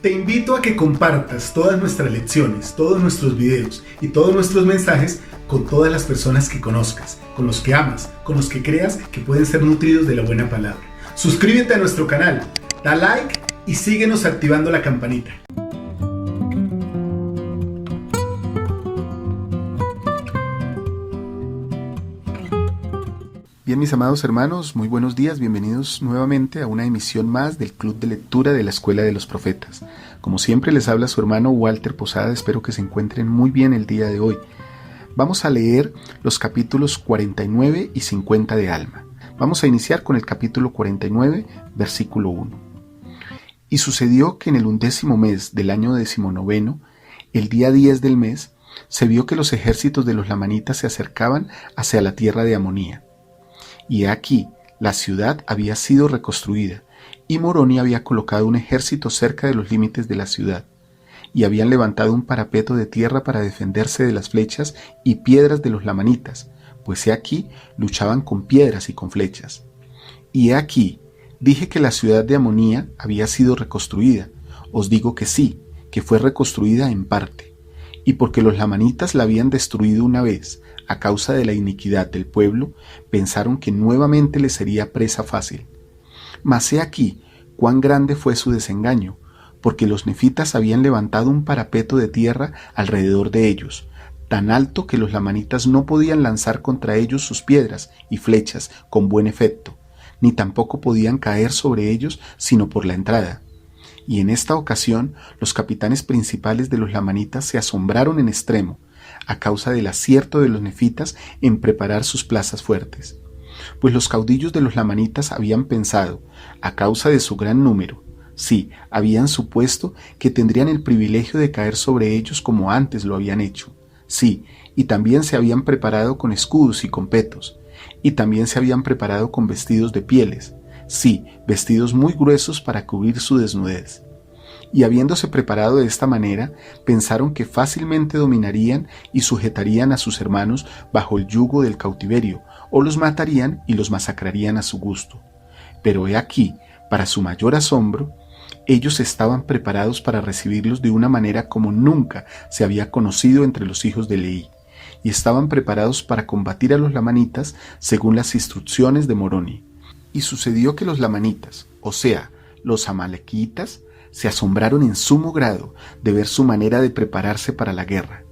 Te invito a que compartas todas nuestras lecciones, todos nuestros videos y todos nuestros mensajes con todas las personas que conozcas, con los que amas, con los que creas que pueden ser nutridos de la buena palabra. Suscríbete a nuestro canal, da like y síguenos activando la campanita. Bien, mis amados hermanos, muy buenos días, bienvenidos nuevamente a una emisión más del Club de Lectura de la Escuela de los Profetas. Como siempre les habla su hermano Walter Posada, espero que se encuentren muy bien el día de hoy. Vamos a leer los capítulos 49 y 50 de Alma. Vamos a iniciar con el capítulo 49, versículo 1. Y sucedió que en el 11º mes del año 19, el día 10 del mes, se vio que los ejércitos de los lamanitas se acercaban hacia la tierra de Amonía. Y he aquí, la ciudad había sido reconstruida, y Moroni había colocado un ejército cerca de los límites de la ciudad, y habían levantado un parapeto de tierra para defenderse de las flechas y piedras de los lamanitas, pues he aquí, luchaban con piedras y con flechas. Y he aquí, dije que la ciudad de Amonía había sido reconstruida, os digo que sí, que fue reconstruida en parte, y porque los lamanitas la habían destruido una vez, a causa de la iniquidad del pueblo, pensaron que nuevamente les sería presa fácil. Mas he aquí cuán grande fue su desengaño, porque los nefitas habían levantado un parapeto de tierra alrededor de ellos, tan alto que los lamanitas no podían lanzar contra ellos sus piedras y flechas con buen efecto, ni tampoco podían caer sobre ellos sino por la entrada. Y en esta ocasión los capitanes principales de los lamanitas se asombraron en extremo, a causa del acierto de los nefitas en preparar sus plazas fuertes. Pues los caudillos de los lamanitas habían pensado, a causa de su gran número, sí, habían supuesto que tendrían el privilegio de caer sobre ellos como antes lo habían hecho, sí, y también se habían preparado con escudos y con petos, y también se habían preparado con vestidos de pieles, sí, vestidos muy gruesos para cubrir su desnudez. Y habiéndose preparado de esta manera, pensaron que fácilmente dominarían y sujetarían a sus hermanos bajo el yugo del cautiverio, o los matarían y los masacrarían a su gusto. Pero he aquí, para su mayor asombro, ellos estaban preparados para recibirlos de una manera como nunca se había conocido entre los hijos de Leí, y estaban preparados para combatir a los lamanitas según las instrucciones de Moroni. Y sucedió que los lamanitas, o sea, los amalequitas, se asombraron en sumo grado de ver su manera de prepararse para la guerra.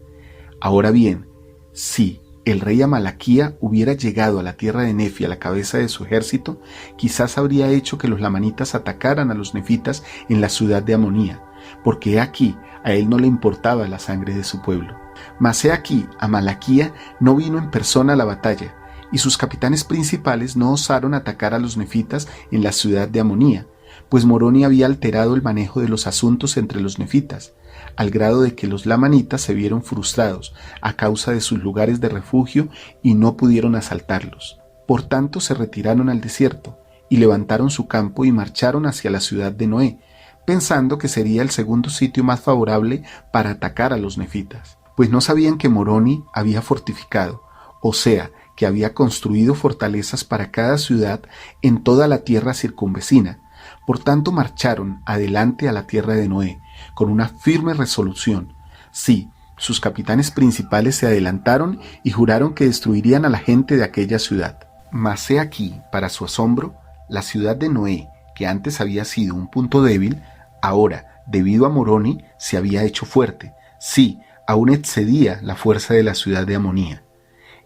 Ahora bien, si el rey Amalaquía hubiera llegado a la tierra de Nefi a la cabeza de su ejército, quizás habría hecho que los lamanitas atacaran a los nefitas en la ciudad de Amonía, porque he aquí, a él no le importaba la sangre de su pueblo. Mas he aquí, Amalaquía no vino en persona a la batalla, y sus capitanes principales no osaron atacar a los nefitas en la ciudad de Amonía, pues Moroni había alterado el manejo de los asuntos entre los nefitas, al grado de que los lamanitas se vieron frustrados a causa de sus lugares de refugio y no pudieron asaltarlos. Por tanto se retiraron al desierto, y levantaron su campo y marcharon hacia la ciudad de Noé, pensando que sería el segundo sitio más favorable para atacar a los nefitas, pues no sabían que Moroni había fortificado, o sea, que había construido fortalezas para cada ciudad en toda la tierra circunvecina. Por tanto marcharon adelante a la tierra de Noé, con una firme resolución. Sí, sus capitanes principales se adelantaron y juraron que destruirían a la gente de aquella ciudad. Mas he aquí, para su asombro, la ciudad de Noé, que antes había sido un punto débil, ahora, debido a Moroni, se había hecho fuerte. Sí, aún excedía la fuerza de la ciudad de Amonía.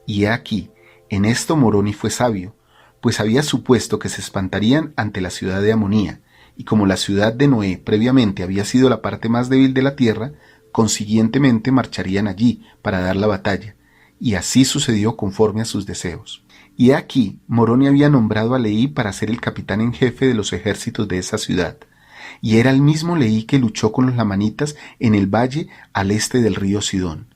Y he aquí, en esto Moroni fue sabio, pues había supuesto que se espantarían ante la ciudad de Amonía, y como la ciudad de Noé previamente había sido la parte más débil de la tierra, consiguientemente marcharían allí para dar la batalla, y así sucedió conforme a sus deseos. Y aquí Moroni había nombrado a Leí para ser el capitán en jefe de los ejércitos de esa ciudad, y era el mismo Leí que luchó con los lamanitas en el valle al este del río Sidón.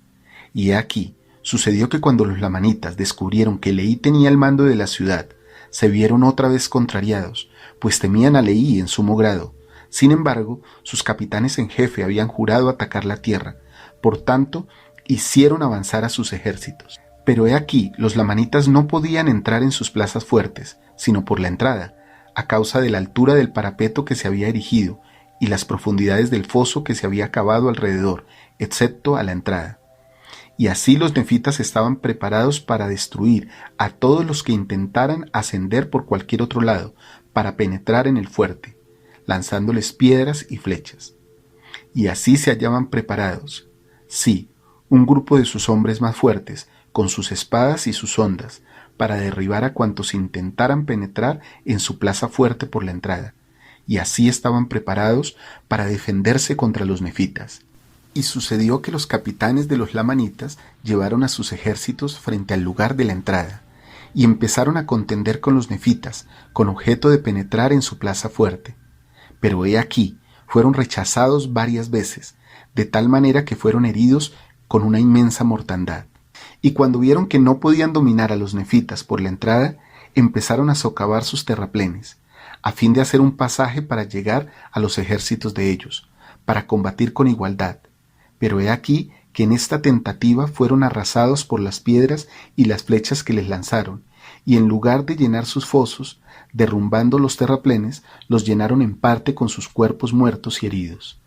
Y aquí sucedió que cuando los lamanitas descubrieron que Leí tenía el mando de la ciudad, se vieron otra vez contrariados, pues temían a Leí en sumo grado. Sin embargo, sus capitanes en jefe habían jurado atacar la tierra, por tanto, hicieron avanzar a sus ejércitos. Pero he aquí, los lamanitas no podían entrar en sus plazas fuertes, sino por la entrada, a causa de la altura del parapeto que se había erigido, y las profundidades del foso que se había cavado alrededor, excepto a la entrada. Y así los nefitas estaban preparados para destruir a todos los que intentaran ascender por cualquier otro lado para penetrar en el fuerte, lanzándoles piedras y flechas. Y así se hallaban preparados, sí, un grupo de sus hombres más fuertes, con sus espadas y sus hondas, para derribar a cuantos intentaran penetrar en su plaza fuerte por la entrada, y así estaban preparados para defenderse contra los nefitas. Y sucedió que los capitanes de los lamanitas llevaron a sus ejércitos frente al lugar de la entrada, y empezaron a contender con los nefitas, con objeto de penetrar en su plaza fuerte. Pero he aquí, fueron rechazados varias veces, de tal manera que fueron heridos con una inmensa mortandad. Y cuando vieron que no podían dominar a los nefitas por la entrada, empezaron a socavar sus terraplenes, a fin de hacer un pasaje para llegar a los ejércitos de ellos, para combatir con igualdad. Pero he aquí que en esta tentativa fueron arrasados por las piedras y las flechas que les lanzaron, y en lugar de llenar sus fosos, derrumbando los terraplenes, los llenaron en parte con sus cuerpos muertos y heridos.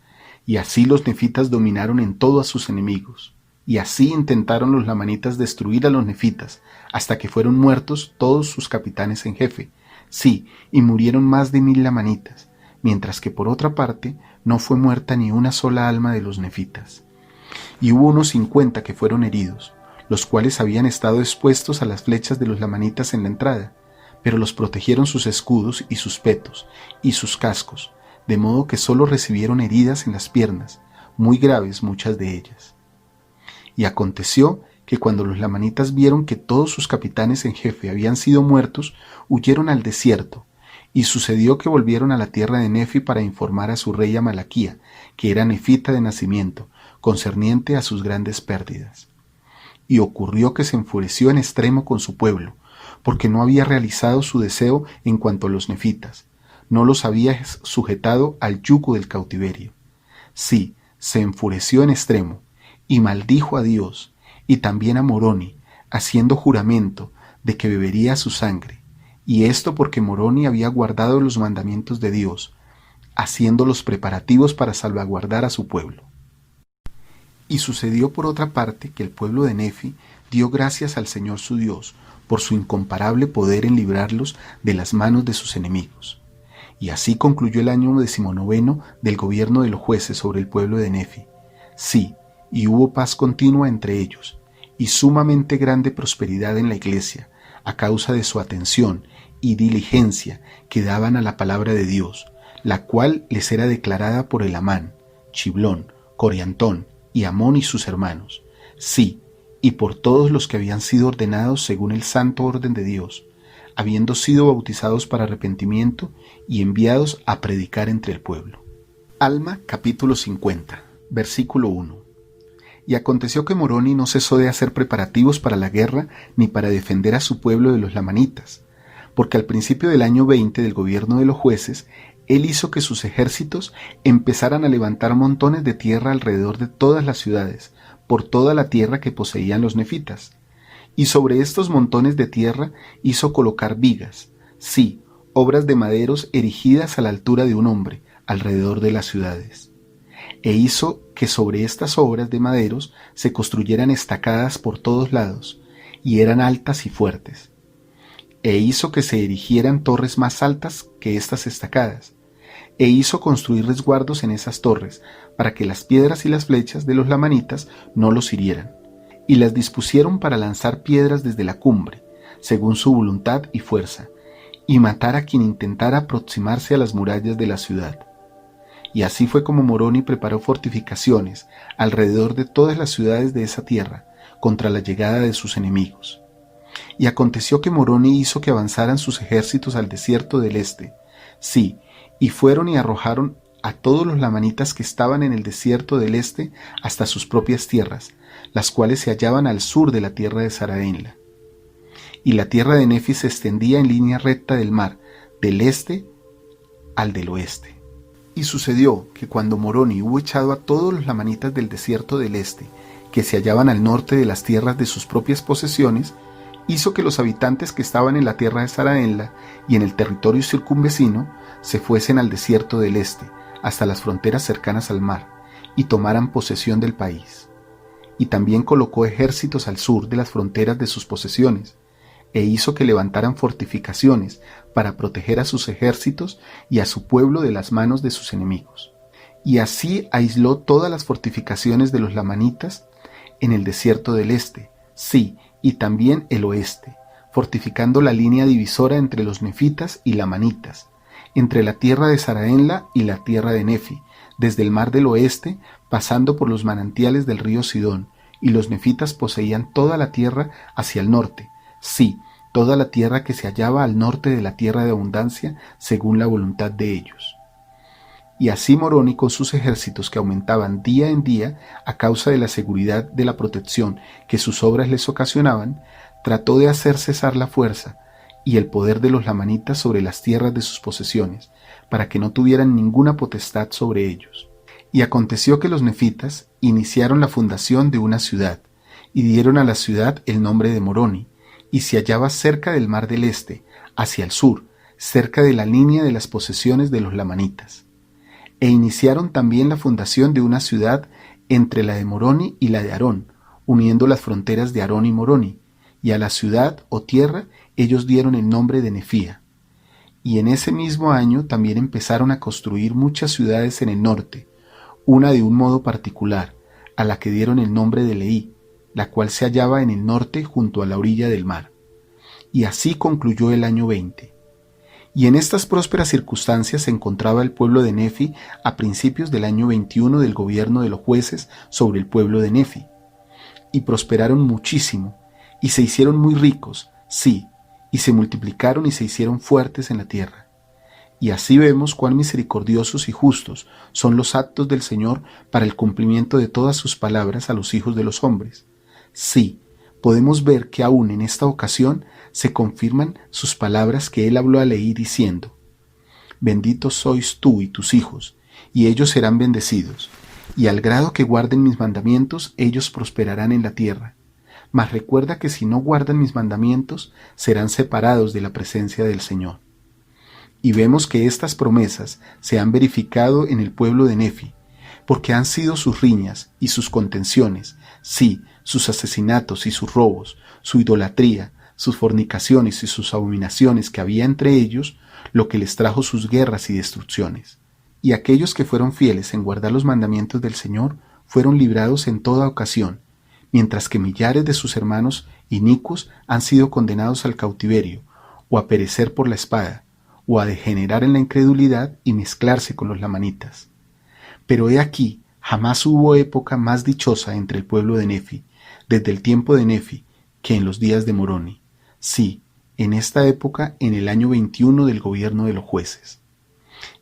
Y así los nefitas dominaron en todo a sus enemigos. Y así intentaron los lamanitas destruir a los nefitas, hasta que fueron muertos todos sus capitanes en jefe. Sí, y murieron más de 1000 lamanitas, mientras que por otra parte no fue muerta ni una sola alma de los nefitas. Y hubo unos 50 que fueron heridos, los cuales habían estado expuestos a las flechas de los lamanitas en la entrada, pero los protegieron sus escudos y sus petos y sus cascos, de modo que sólo recibieron heridas en las piernas, muy graves muchas de ellas. Y aconteció que cuando los lamanitas vieron que todos sus capitanes en jefe habían sido muertos, huyeron al desierto, y sucedió que volvieron a la tierra de Nefi para informar a su rey Amalaquía, que era nefita de nacimiento, concerniente a sus grandes pérdidas. Y ocurrió que se enfureció en extremo con su pueblo, porque no había realizado su deseo en cuanto a los nefitas, no los había sujetado al yugo del cautiverio. Sí, se enfureció en extremo, y maldijo a Dios, y también a Moroni, haciendo juramento de que bebería su sangre, y esto porque Moroni había guardado los mandamientos de Dios, haciendo los preparativos para salvaguardar a su pueblo. Y sucedió por otra parte que el pueblo de Nefi dio gracias al Señor su Dios por su incomparable poder en librarlos de las manos de sus enemigos. Y así concluyó el año 19 del gobierno de los jueces sobre el pueblo de Nefi. Sí, y hubo paz continua entre ellos, y sumamente grande prosperidad en la iglesia, a causa de su atención y diligencia que daban a la palabra de Dios, la cual les era declarada por Elamán, Chiblón, Coriantón y Amón y sus hermanos, sí, y por todos los que habían sido ordenados según el santo orden de Dios, habiendo sido bautizados para arrepentimiento y enviados a predicar entre el pueblo. Alma capítulo 50, versículo 1. Y aconteció que Moroni no cesó de hacer preparativos para la guerra ni para defender a su pueblo de los lamanitas, porque al principio del año 20 del gobierno de los jueces, él hizo que sus ejércitos empezaran a levantar montones de tierra alrededor de todas las ciudades, por toda la tierra que poseían los nefitas. Y sobre estos montones de tierra hizo colocar vigas, sí, obras de maderos erigidas a la altura de un hombre, alrededor de las ciudades. E hizo que sobre estas obras de maderos se construyeran estacadas por todos lados, y eran altas y fuertes. E hizo que se erigieran torres más altas que estas estacadas, e hizo construir resguardos en esas torres, para que las piedras y las flechas de los lamanitas no los hirieran, y las dispusieron para lanzar piedras desde la cumbre, según su voluntad y fuerza, y matar a quien intentara aproximarse a las murallas de la ciudad. Y así fue como Moroni preparó fortificaciones alrededor de todas las ciudades de esa tierra, contra la llegada de sus enemigos. Y aconteció que Moroni hizo que avanzaran sus ejércitos al desierto del este, sí, y fueron y arrojaron a todos los lamanitas que estaban en el desierto del este hasta sus propias tierras, las cuales se hallaban al sur de la tierra de Saraenla. Y la tierra de Nefi se extendía en línea recta del mar, del este al del oeste. Y sucedió que cuando Moroni hubo echado a todos los lamanitas del desierto del este, que se hallaban al norte de las tierras de sus propias posesiones, hizo que los habitantes que estaban en la tierra de Saraenla y en el territorio circunvecino se fuesen al desierto del este, hasta las fronteras cercanas al mar, y tomaran posesión del país. Y también colocó ejércitos al sur de las fronteras de sus posesiones, e hizo que levantaran fortificaciones para proteger a sus ejércitos y a su pueblo de las manos de sus enemigos. Y así aisló todas las fortificaciones de los lamanitas en el desierto del este, sí, y también el oeste, fortificando la línea divisora entre los nefitas y lamanitas, entre la tierra de Zaraenla y la tierra de Nefi, desde el mar del oeste, pasando por los manantiales del río Sidón, y los nefitas poseían toda la tierra hacia el norte, sí, toda la tierra que se hallaba al norte de la tierra de abundancia, según la voluntad de ellos. Y así Moroni, con sus ejércitos que aumentaban día en día a causa de la seguridad de la protección que sus obras les ocasionaban, trató de hacer cesar la fuerza y el poder de los lamanitas sobre las tierras de sus posesiones, para que no tuvieran ninguna potestad sobre ellos. Y aconteció que los nefitas iniciaron la fundación de una ciudad, y dieron a la ciudad el nombre de Moroni, y se hallaba cerca del mar del este, hacia el sur, cerca de la línea de las posesiones de los lamanitas. E iniciaron también la fundación de una ciudad entre la de Moroni y la de Arón, uniendo las fronteras de Arón y Moroni, y a la ciudad o tierra ellos dieron el nombre de Nefía. Y en ese mismo año también empezaron a construir muchas ciudades en el norte, una de un modo particular, a la que dieron el nombre de Leí, la cual se hallaba en el norte junto a la orilla del mar. Y así concluyó el año 20. Y en estas prósperas circunstancias se encontraba el pueblo de Nefi a principios del año 21 del gobierno de los jueces sobre el pueblo de Nefi. Y prosperaron muchísimo, y se hicieron muy ricos, sí, y se multiplicaron y se hicieron fuertes en la tierra. Y así vemos cuán misericordiosos y justos son los actos del Señor para el cumplimiento de todas sus palabras a los hijos de los hombres. Sí, podemos ver que aún en esta ocasión se confirman sus palabras que él habló a Leí diciendo: Benditos sois tú y tus hijos, y ellos serán bendecidos, y al grado que guarden mis mandamientos, ellos prosperarán en la tierra. Mas recuerda que si no guardan mis mandamientos, serán separados de la presencia del Señor. Y vemos que estas promesas se han verificado en el pueblo de Nefi, porque han sido sus riñas y sus contenciones, sí, sus asesinatos y sus robos, su idolatría, sus fornicaciones y sus abominaciones que había entre ellos, lo que les trajo sus guerras y destrucciones. Y aquellos que fueron fieles en guardar los mandamientos del Señor fueron librados en toda ocasión, mientras que millares de sus hermanos inicuos han sido condenados al cautiverio, o a perecer por la espada, o a degenerar en la incredulidad y mezclarse con los lamanitas. Pero he aquí, jamás hubo época más dichosa entre el pueblo de Nefi, desde el tiempo de Nefi, que en los días de Moroni. Sí, en esta época, en el año 21 del gobierno de los jueces.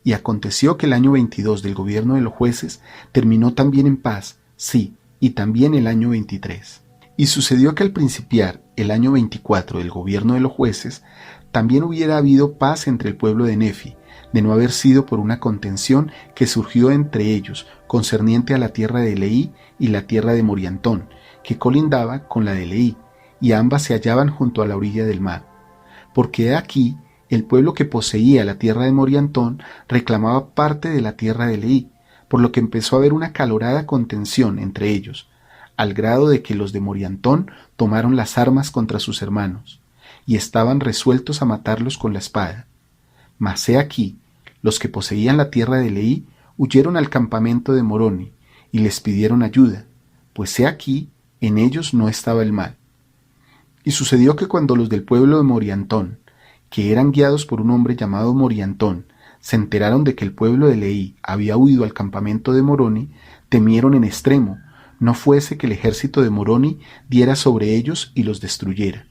Y aconteció que el año 22 del gobierno de los jueces terminó también en paz, sí, y también el año 23. Y sucedió que al principiar el año 24 del gobierno de los jueces, también hubiera habido paz entre el pueblo de Nefi, de no haber sido por una contención que surgió entre ellos, concerniente a la tierra de Leí y la tierra de Moriantón, que colindaba con la de Leí, y ambas se hallaban junto a la orilla del mar. Porque he aquí, el pueblo que poseía la tierra de Moriantón reclamaba parte de la tierra de Leí, por lo que empezó a haber una acalorada contención entre ellos, al grado de que los de Moriantón tomaron las armas contra sus hermanos, y estaban resueltos a matarlos con la espada. Mas he aquí, los que poseían la tierra de Leí huyeron al campamento de Moroni, y les pidieron ayuda, pues he aquí, en ellos no estaba el mal. Y sucedió que cuando los del pueblo de Moriantón, que eran guiados por un hombre llamado Moriantón, se enteraron de que el pueblo de Leí había huido al campamento de Moroni, temieron en extremo, no fuese que el ejército de Moroni diera sobre ellos y los destruyera.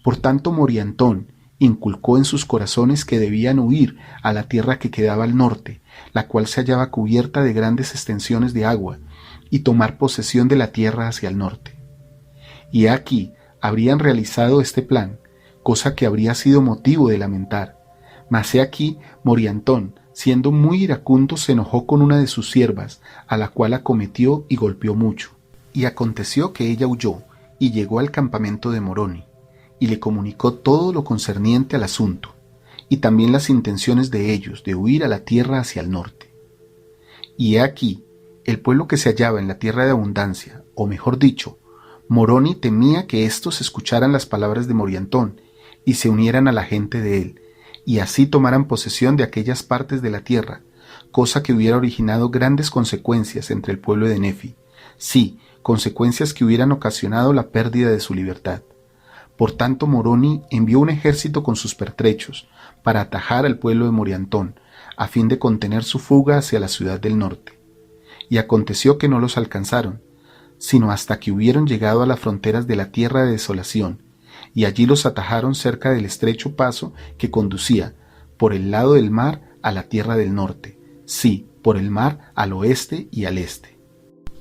Por tanto Moriantón inculcó en sus corazones que debían huir a la tierra que quedaba al norte, la cual se hallaba cubierta de grandes extensiones de agua, y tomar posesión de la tierra hacia el norte. Y aquí habrían realizado este plan, cosa que habría sido motivo de lamentar. Mas he aquí, Moriantón, siendo muy iracundo, se enojó con una de sus siervas, a la cual acometió y golpeó mucho. Y aconteció que ella huyó, y llegó al campamento de Moroni, y le comunicó todo lo concerniente al asunto, y también las intenciones de ellos de huir a la tierra hacia el norte. Y he aquí, el pueblo que se hallaba en la tierra de abundancia, o mejor dicho, Moroni temía que éstos escucharan las palabras de Moriantón y se unieran a la gente de él, y así tomaran posesión de aquellas partes de la tierra, cosa que hubiera originado grandes consecuencias entre el pueblo de Nefi, sí, consecuencias que hubieran ocasionado la pérdida de su libertad. Por tanto, Moroni envió un ejército con sus pertrechos para atajar al pueblo de Moriantón, a fin de contener su fuga hacia la ciudad del norte. Y aconteció que no los alcanzaron, sino hasta que hubieron llegado a las fronteras de la tierra de desolación, y allí los atajaron cerca del estrecho paso que conducía, por el lado del mar, a la tierra del norte, sí, por el mar al oeste y al este.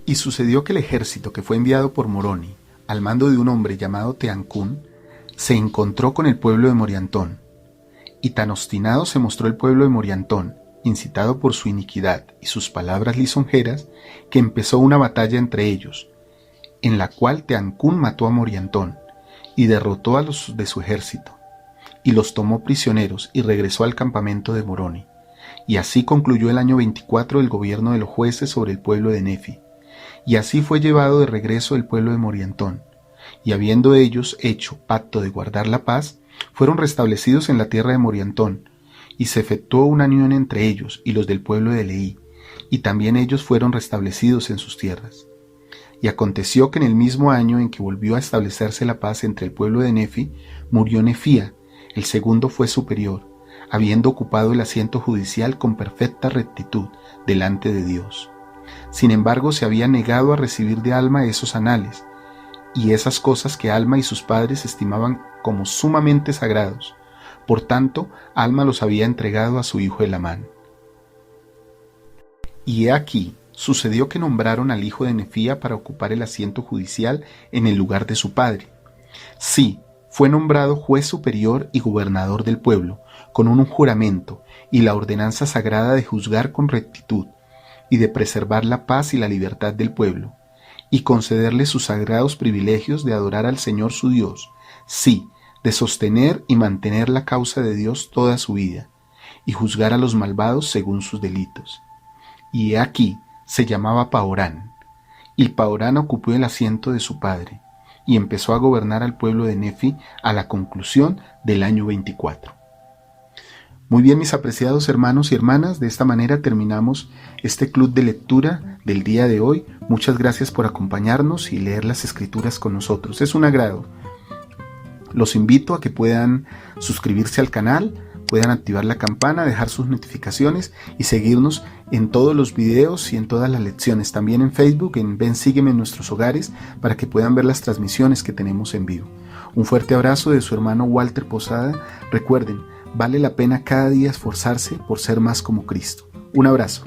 Y sucedió que el ejército que fue enviado por Moroni, al mando de un hombre llamado Teancún, se encontró con el pueblo de Moriantón. Y tan obstinado se mostró el pueblo de Moriantón, incitado por su iniquidad y sus palabras lisonjeras, que empezó una batalla entre ellos, en la cual Teancún mató a Moriantón, y derrotó a los de su ejército, y los tomó prisioneros, y regresó al campamento de Moroni. Y así concluyó el año 24 del gobierno de los jueces sobre el pueblo de Nefi. Y así fue llevado de regreso el pueblo de Moriantón, y habiendo ellos hecho pacto de guardar la paz, fueron restablecidos en la tierra de Moriantón, y se efectuó una unión entre ellos y los del pueblo de Leí, y también ellos fueron restablecidos en sus tierras. Y aconteció que en el mismo año en que volvió a establecerse la paz entre el pueblo de Nefi, murió Nefía, el segundo fue superior, habiendo ocupado el asiento judicial con perfecta rectitud delante de Dios. Sin embargo, se había negado a recibir de Alma esos anales, y esas cosas que Alma y sus padres estimaban como sumamente sagrados. Por tanto, Alma los había entregado a su hijo Elamán. Y he aquí, sucedió que nombraron al hijo de Nefía para ocupar el asiento judicial en el lugar de su padre. Sí, fue nombrado juez superior y gobernador del pueblo, con un juramento y la ordenanza sagrada de juzgar con rectitud, y de preservar la paz y la libertad del pueblo, y concederle sus sagrados privilegios de adorar al Señor su Dios, sí, de sostener y mantener la causa de Dios toda su vida, y juzgar a los malvados según sus delitos. Y he aquí, se llamaba Paorán, y Paorán ocupó el asiento de su padre, y empezó a gobernar al pueblo de Nefi a la conclusión del año 24. Muy bien, mis apreciados hermanos y hermanas, de esta manera terminamos este club de lectura del día de hoy. Muchas gracias por acompañarnos y leer las escrituras con nosotros. Es un agrado. Los invito a que puedan suscribirse al canal, puedan activar la campana, dejar sus notificaciones y seguirnos en todos los videos y en todas las lecciones. También en Facebook, en Ven Sígueme en nuestros hogares, para que puedan ver las transmisiones que tenemos en vivo. Un fuerte abrazo de su hermano Walter Posada. Recuerden, vale la pena cada día esforzarse por ser más como Cristo. Un abrazo.